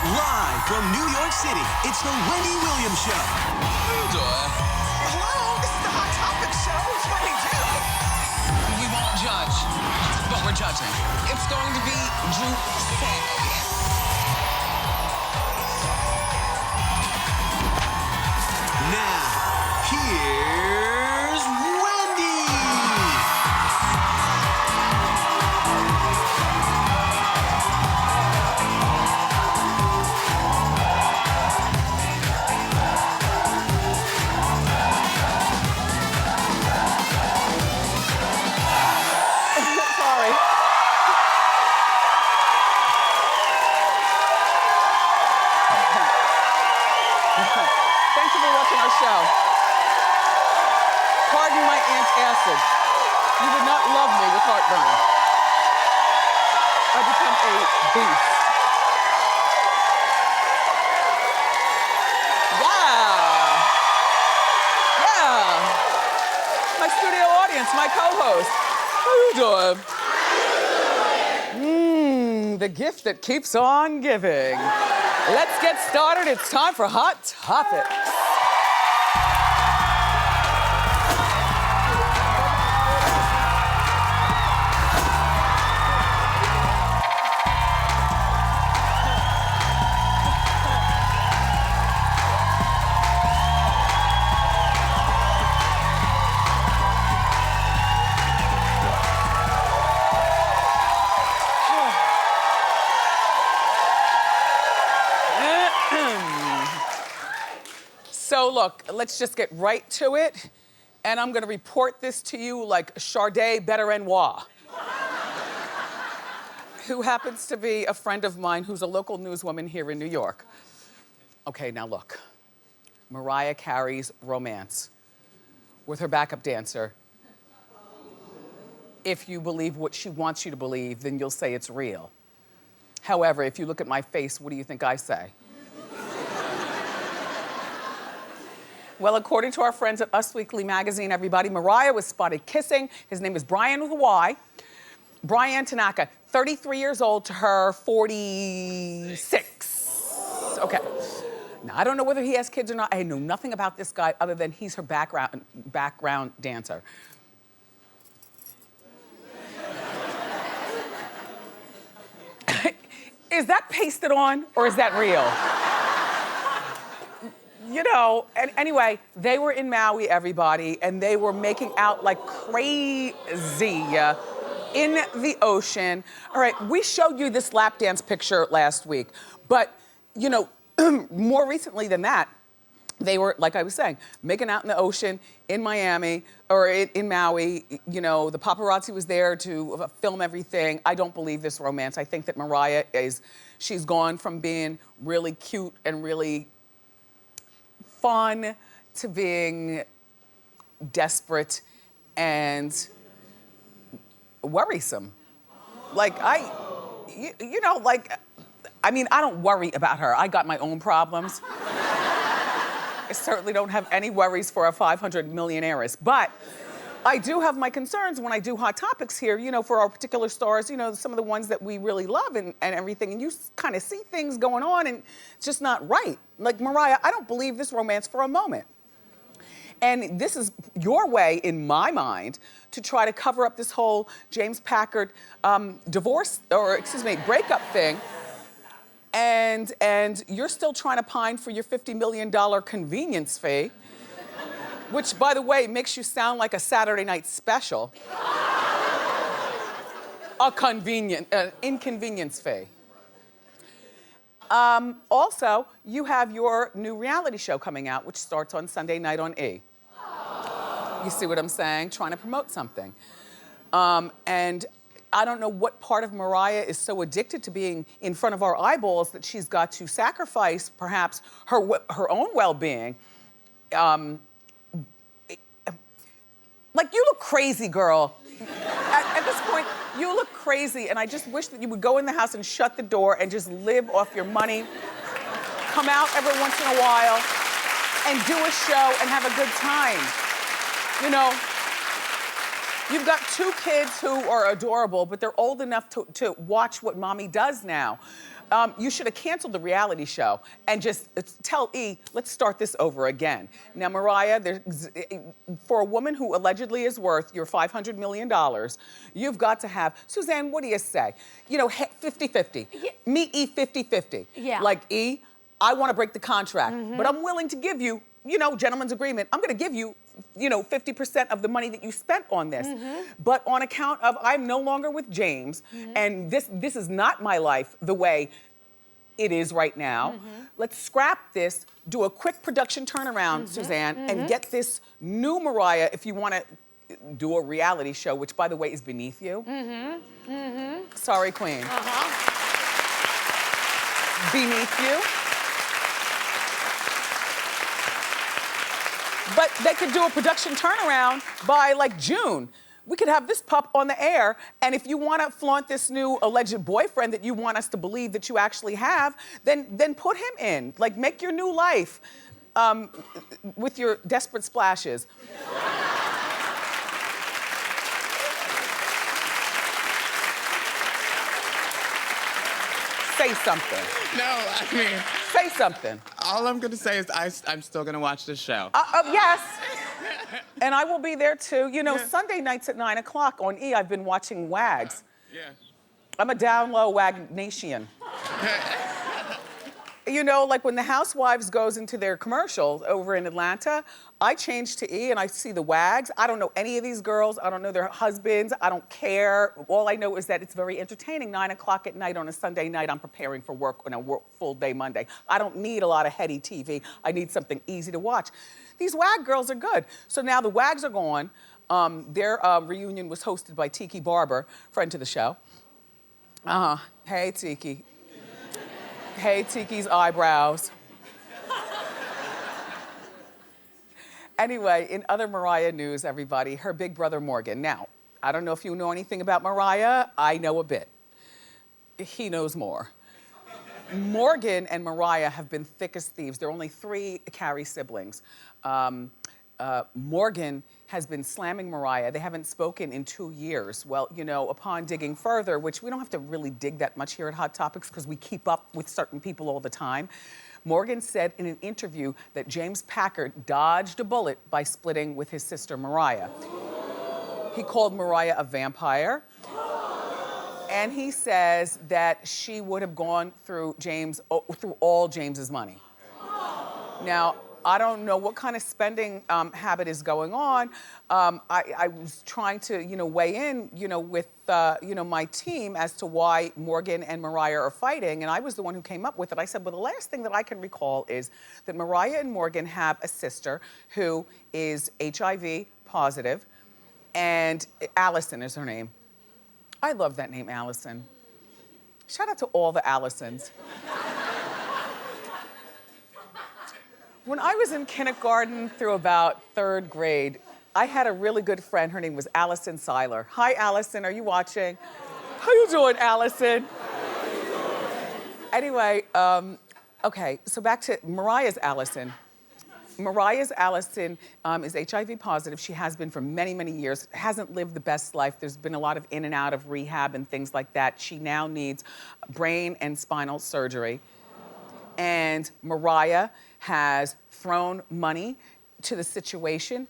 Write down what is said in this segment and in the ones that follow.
Live from New York City, it's the Wendy Williams Show. Hello, this is the Hot Topic Show. It's what we do. We won't judge, but we're judging. It's going to be juicy. Now, here's Wendy. Sorry. Thank you for watching our show. Pardon my antacid. You would not love me with heartburn. I become a beast. Yeah. My studio audience, my co-host. How you doing? The gift that keeps on giving. Let's get started. It's time for Hot Topics. So look, let's just get right to it. And I'm gonna report this to you like Sade Better-en-Moi, who happens to be a friend of mine who's a local newswoman here in New York. Okay, now look. Mariah Carey's romance with her backup dancer. If you believe what she wants you to believe, then you'll say it's real. However, if you look at my face, what do you think I say? Well, according to our friends at Us Weekly magazine, everybody, Mariah was spotted kissing. His name is Brian with a Y. Brian Tanaka, 33 years old to her 46. Okay. Now, I don't know whether he has kids or not. I know nothing about this guy other than he's her background dancer. Is that pasted on or is that real? You know, and anyway, they were in Maui, everybody, and they were making out like crazy in the ocean. All right, we showed you this lap dance picture last week, but, you know, more recently than that, they were, like I was saying, making out in the ocean in Miami, or in Maui. You know, the paparazzi was there to film everything. I don't believe this romance. I think that Mariah she's gone from being really cute and really fun to being desperate and worrisome. Like, you know, like, I mean, I don't worry about her. I got my own problems. I certainly don't have any worries for a 500 millionaires, but I do have my concerns when I do Hot Topics here, you know, for our particular stars, you know, some of the ones that we really love and everything, and you kind of see things going on and it's just not right. Like Mariah, I don't believe this romance for a moment. And this is your way, in my mind, to try to cover up this whole James Packard breakup thing. And you're still trying to pine for your $50 million convenience fee, which, by the way, makes you sound like a Saturday night special. Inconvenience fee. Also, you have your new reality show coming out, which starts on Sunday night on E! You see what I'm saying? Trying to promote something. And I don't know what part of Mariah is so addicted to being in front of our eyeballs that she's got to sacrifice, perhaps, her own well-being. Like, you look crazy, girl. At this point, you look crazy, and I just wish that you would go in the house and shut the door and just live off your money. Come out every once in a while and do a show and have a good time. You know, you've got 2 kids who are adorable, but they're old enough to watch what mommy does now. You should have canceled the reality show and just tell E, let's start this over again. Now, Mariah, for a woman who allegedly is worth your $500 million, you've got to have, Suzanne, what do you say? You know, 50-50. Yeah. Meet E 50-50. Yeah. Like, E, I want to break the contract, but I'm willing to give you, you know, gentleman's agreement. I'm going to give you, you know, 50% of the money that you spent on this. But on account of I'm no longer with James, and this is not my life the way it is right now. Let's scrap this, do a quick production turnaround, Suzanne, and get this new Mariah if you want to do a reality show, which, by the way, is beneath you. Sorry, Queen. Beneath you. But they could do a production turnaround by like June. We could have this pup on the air, and if you want to flaunt this new alleged boyfriend that you want us to believe that you actually have, then put him in. Like, make your new life with your desperate splashes. Say something. No, I mean, Say something. all I'm gonna say is I'm still gonna watch this show. Yes. And I will be there too. You know, Sunday nights at 9 o'clock on E, I've been watching Wags. Yeah. I'm a down low Wagnation. You know, like when the Housewives goes into their commercials over in Atlanta, I change to E and I see the Wags. I don't know any of these girls. I don't know their husbands. I don't care. All I know is that it's very entertaining. 9 o'clock at night on a Sunday night, I'm preparing for work on a full day Monday. I don't need a lot of heady TV. I need something easy to watch. These Wag girls are good. So now the Wags are gone. Their reunion was hosted by Tiki Barber, friend to the show. Hey, Tiki. Hey, Tiki's eyebrows. Anyway, in other Mariah news, everybody, her big brother Morgan. Now, I don't know if you know anything about Mariah. I know a bit. He knows more. Morgan and Mariah have been thick as thieves. There are only 3 Carey siblings. Morgan has been slamming Mariah. They haven't spoken in 2 years. Well, you know, upon digging further, which we don't have to really dig that much here at Hot Topics because we keep up with certain people all the time, Morgan said in an interview that James Packard dodged a bullet by splitting with his sister Mariah. He called Mariah a vampire. And he says that she would have gone through all James's money. Now, I don't know what kind of spending habit is going on. I was trying to, you know, weigh in, you know, with, you know, my team as to why Morgan and Mariah are fighting, and I was the one who came up with it. I said, well, the last thing that I can recall is that Mariah and Morgan have a sister who is HIV positive, and Allison is her name. I love that name, Allison. Shout out to all the Allisons. When I was in kindergarten through about 3rd grade, I had a really good friend. Her name was Allison Seiler. Hi, Allison. Are you watching? How you doing, Allison? Anyway, okay, so back to Mariah's Allison. Mariah's Allison is HIV positive. She has been for many, many years. Hasn't lived the best life. There's been a lot of in and out of rehab and things like that. She now needs brain and spinal surgery. And Mariah has thrown money to the situation,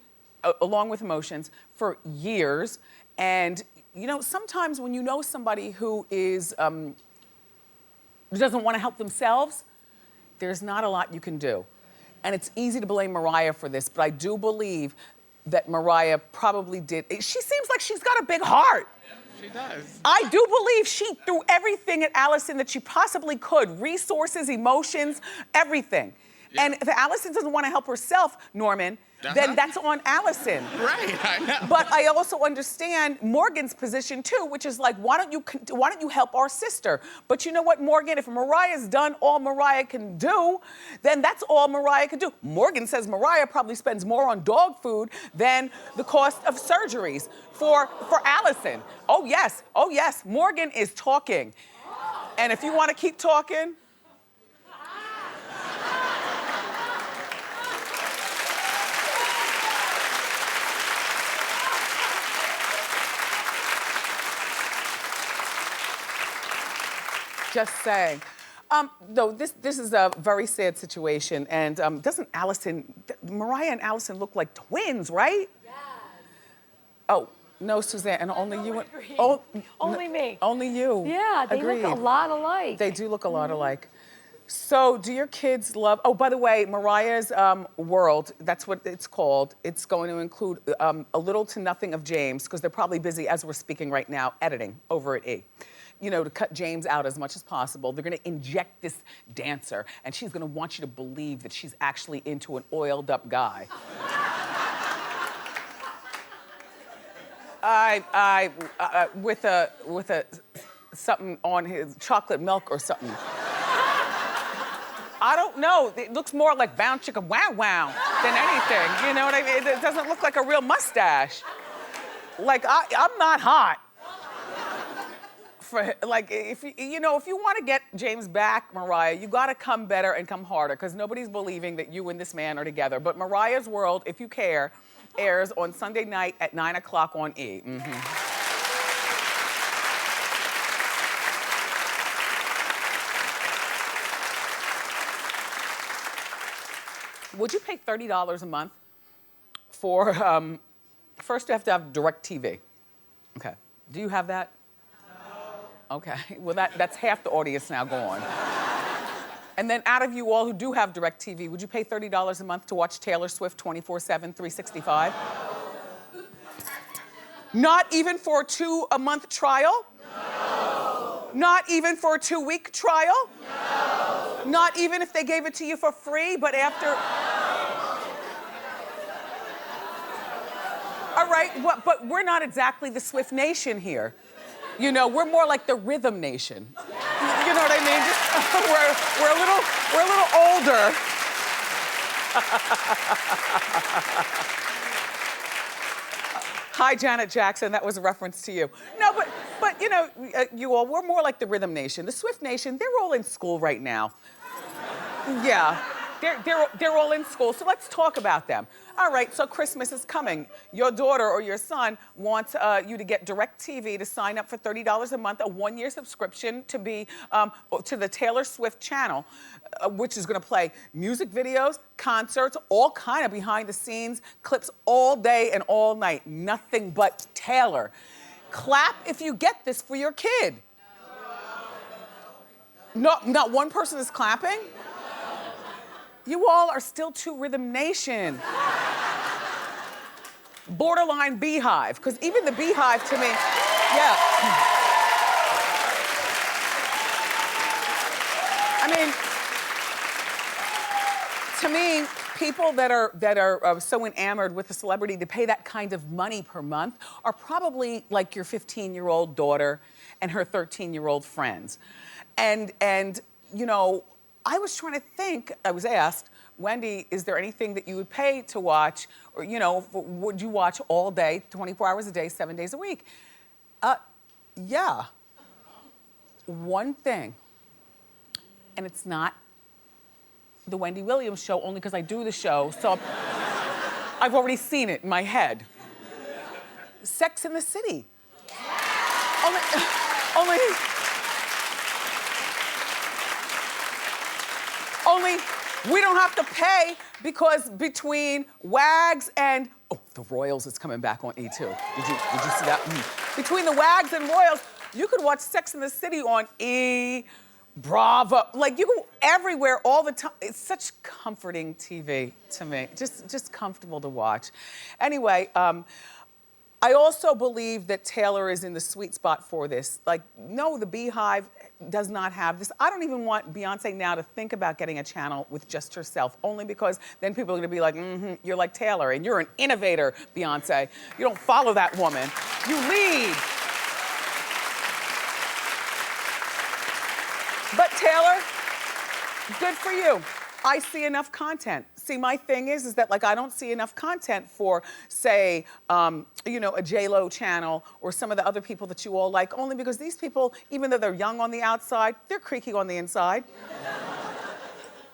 along with emotions, for years. And, you know, sometimes when you know somebody who is, doesn't want to help themselves, there's not a lot you can do. And it's easy to blame Mariah for this, but I do believe that Mariah probably did. She seems like she's got a big heart. She does. I do believe she threw everything at Allison that she possibly could. Resources, emotions, everything. Yeah. And if Allison doesn't want to help herself, Norman, then that's on Allison. Right, I know. But I also understand Morgan's position too, which is like, why don't you help our sister? But you know what, Morgan, if Mariah's done all Mariah can do, then that's all Mariah can do. Morgan says Mariah probably spends more on dog food than the cost of surgeries for Allison. Oh yes, Morgan is talking. And if you want to keep talking, just saying. No, this is a very sad situation, and doesn't Mariah and Allison look like twins, right? Yes. Oh, no, Suzanne, and only you. Agree. Oh, Only me. Only you. Yeah, they Agreed. look a lot alike. They do look a lot alike. So, do your kids love? Oh, by the way, Mariah's World, that's what it's called. It's going to include a little to nothing of James, because they're probably busy, as we're speaking right now, editing over at E. You know, to cut James out as much as possible. They're gonna inject this dancer, and she's gonna want you to believe that she's actually into an oiled up guy. With a something on his chocolate milk or something. I don't know. It looks more like Bound Chicka Wow Wow than anything. You know what I mean? It doesn't look like a real mustache. Like I'm not hot. If you want to get James back, Mariah, you got to come better and come harder, because nobody's believing that you and this man are together. But Mariah's World, if you care, airs on Sunday night at 9 o'clock on E. Would you pay $30 a month for, first you have to have DirecTV. Okay, do you have that? No. Okay, well that's half the audience now gone. And then out of you all who do have DirecTV, would you pay $30 a month to watch Taylor Swift 24/7, 365? No. Not even for a 2-month trial? No. Not even for a 2-week trial? No. Not even if they gave it to you for free, but after... All right, but we're not exactly the Swift Nation here. You know, we're more like the Rhythm Nation. You know what I mean? Just, we're a little older. Hi, Janet Jackson. That was a reference to you. No, but you know, you all, we're more like the Rhythm Nation. The Swift Nation, they're all in school right now. Yeah, they're all in school. So let's talk about them. All right, so Christmas is coming. Your daughter or your son wants you to get DirecTV to sign up for $30 a month, a 1-year subscription to be to the Taylor Swift channel, which is gonna play music videos, concerts, all kind of behind the scenes clips all day and all night. Nothing but Taylor. Clap if you get this for your kid. No, not one person is clapping? You all are still too Rhythm Nation. Borderline Beehive, because even the Beehive to me, yeah. I mean, to me, people that are so enamored with a celebrity to pay that kind of money per month are probably like your 15-year-old daughter and her 13-year-old friends. And you know, I was trying to think, I was asked, Wendy, is there anything that you would pay to watch, or, you know, would you watch all day, 24 hours a day, 7 days a week? Yeah. One thing, and it's not the Wendy Williams show, only because I do the show, so I've already seen it in my head. Sex in the City. Only we don't have to pay, because between Wags and, oh, the Royals is coming back on E2. Did you see that? Between the Wags and Royals, you could watch Sex in the City on E, Bravo. Like, you go everywhere all the time. It's such comforting TV to me. Just comfortable to watch. Anyway, I also believe that Taylor is in the sweet spot for this. Like, no, the Beehive does not have this. I don't even want Beyonce now to think about getting a channel with just herself, only because then people are gonna be like, you're like Taylor, and you're an innovator, Beyonce. You don't follow that woman, you lead. But Taylor, good for you. I see enough content. See, my thing is that, like, I don't see enough content for, say, you know, a J-Lo channel or some of the other people that you all like, only because these people, even though they're young on the outside, they're creaky on the inside.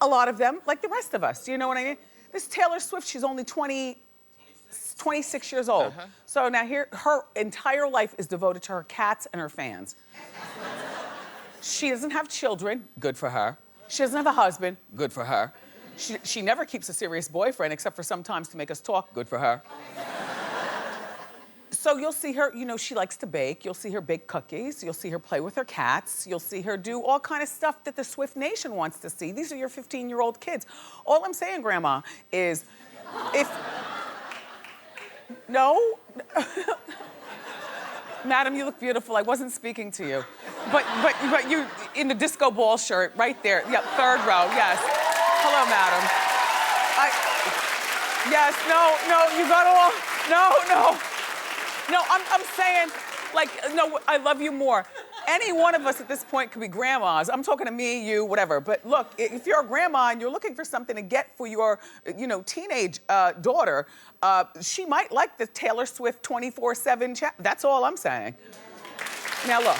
A lot of them, like the rest of us, do you know what I mean? This Taylor Swift, she's only 26 years old. So now here, her entire life is devoted to her cats and her fans. She doesn't have children, good for her. She doesn't have a husband, good for her. She never keeps a serious boyfriend except for sometimes to make us talk, good for her. So you'll see her, she likes to bake. You'll see her bake cookies. You'll see her play with her cats. You'll see her do all kind of stuff that the Swift Nation wants to see. These are your 15-year-old kids. All I'm saying, Grandma, is if... No? Madam, you look beautiful. I wasn't speaking to you. But you, in the disco ball shirt, right there. Yep, third row, yes. Hello, madam. Yes, no, you got all... No, I'm saying, no, I love you more. Any one of us at this point could be grandmas. I'm talking to me, you, whatever. But look, if you're a grandma and you're looking for something to get for your, teenage daughter, she might like the Taylor Swift 24/7 chat. That's all I'm saying. Now look.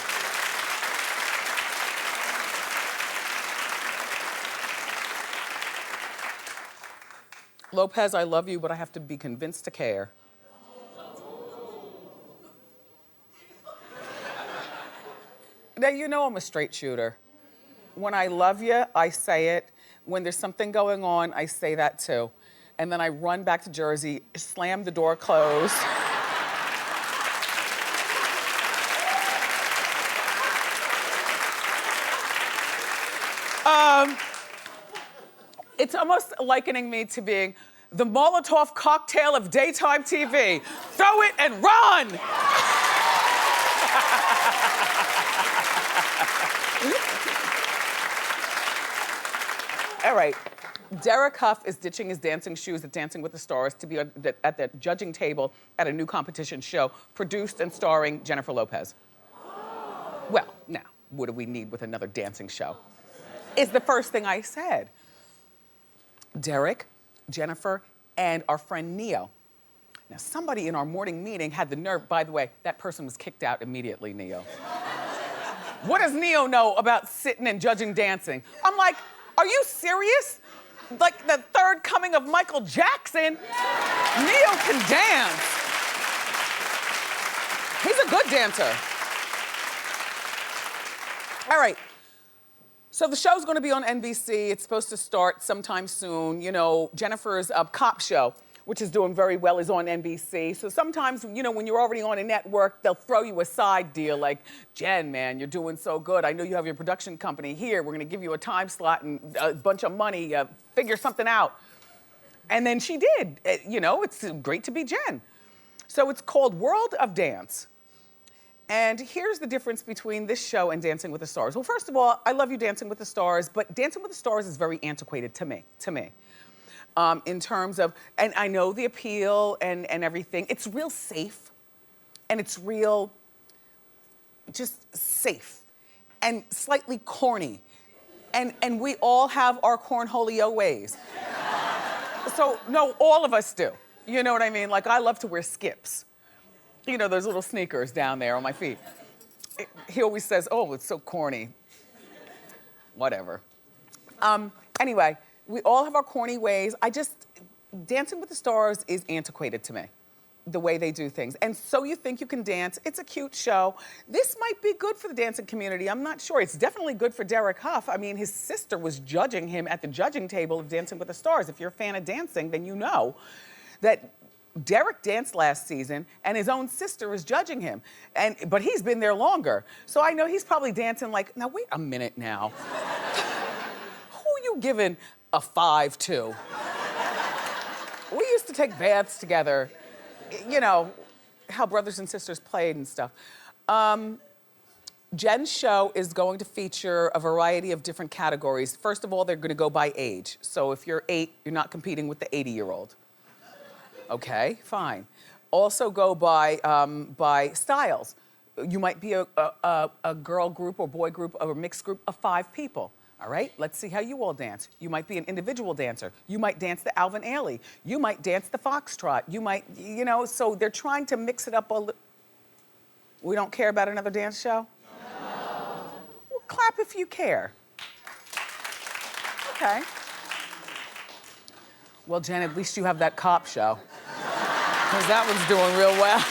Lopez, I love you, but I have to be convinced to care. Now, I'm a straight shooter. When I love you, I say it. When there's something going on, I say that too. And then I run back to Jersey, slam the door closed. It's almost likening me to being the Molotov cocktail of daytime TV. Throw it and run! All right. Derek Hough is ditching his dancing shoes at Dancing with the Stars to be at the judging table at a new competition show produced and starring Jennifer Lopez. Well, now, what do we need with another dancing show? Is the first thing I said. Derek, Jennifer, and our friend Neo. Now, somebody in our morning meeting had the nerve, by the way, that person was kicked out immediately, Neo. What does Neo know about sitting and judging dancing? I'm like, are you serious? Like the third coming of Michael Jackson? Neo can dance. He's a good dancer. All right. So the show's gonna be on NBC. It's supposed to start sometime soon. Jennifer's cop show, which is doing very well, is on NBC. So sometimes, when you're already on a network, they'll throw you a side deal like, Jen, man, you're doing so good. I know you have your production company here. We're gonna give you a time slot and a bunch of money, figure something out. And then she did. It's great to be Jen. So it's called World of Dance. And here's the difference between this show and Dancing with the Stars. Well, first of all, I love you, Dancing with the Stars, but Dancing with the Stars is very antiquated to me. In terms of, and I know the appeal and everything. It's real safe, and it's real just safe, and slightly corny. And we all have our cornholio ways. So, no, all of us do. You know what I mean? Like, I love to wear skips. Those little sneakers down there on my feet. He always says, oh, it's so corny. Whatever. Anyway, we all have our corny ways. Dancing with the Stars is antiquated to me, the way they do things. And So You Think You Can Dance, it's a cute show. This might be good for the dancing community, I'm not sure. It's definitely good for Derek Hough. I mean, his sister was judging him at the judging table of Dancing with the Stars. If you're a fan of dancing, then you know that Derek danced last season, and his own sister is judging him. But he's been there longer. So I know he's probably dancing like, now wait a minute now. Who are you giving a 5 to? We used to take baths together. How brothers and sisters played and stuff. Jen's show is going to feature a variety of different categories. First of all, they're gonna go by age. So if you're 8, you're not competing with the 80-year-old. Okay, fine. Also go by styles. You might be a girl group or boy group or a mixed group of 5 people. All right, let's see how you all dance. You might be an individual dancer. You might dance the Alvin Ailey. You might dance the Foxtrot. You might, so they're trying to mix it up a little. We don't care about another dance show? No. Well, clap if you care. Okay. Well, Jen, at least you have that cop show. Because that one's doing real well.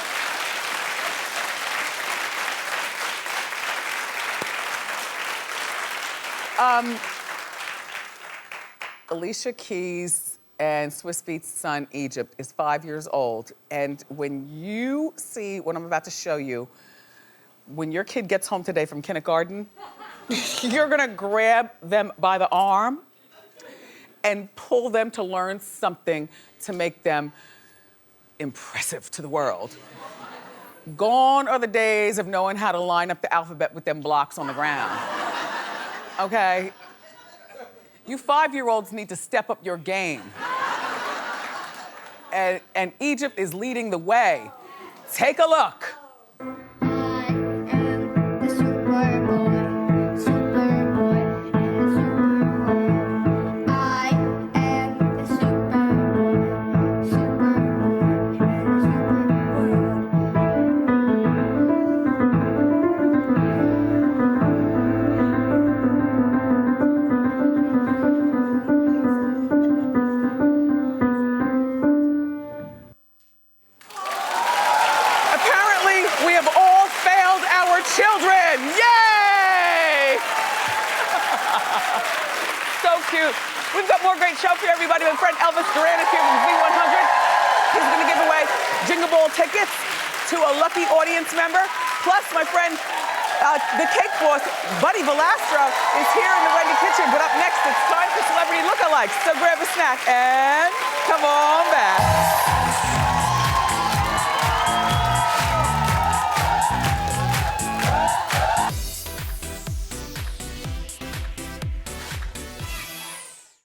Alicia Keys and Swiss Beats' son, Egypt, is 5 years old. And when you see what I'm about to show you, when your kid gets home today from kindergarten, you're gonna grab them by the arm and pull them to learn something to make them impressive to the world. Gone are the days of knowing how to line up the alphabet with them blocks on the ground. Okay? You 5-year-olds need to step up your game. And Egypt is leading the way. Take a look. I am the Superboy, Superboy, Superboy. I am the Superboy, Superboy, Apparently, we have all failed our children. Yay! So cute. We've got more great show for everybody. My friend Elvis Duran is here from V100. He's gonna give away Jingle Ball tickets to a lucky audience member. Plus, my friend, the cake boss, Buddy Velastro, is here in the Wendy kitchen. But up next, it's time for Celebrity Lookalikes. So grab a snack and come on back.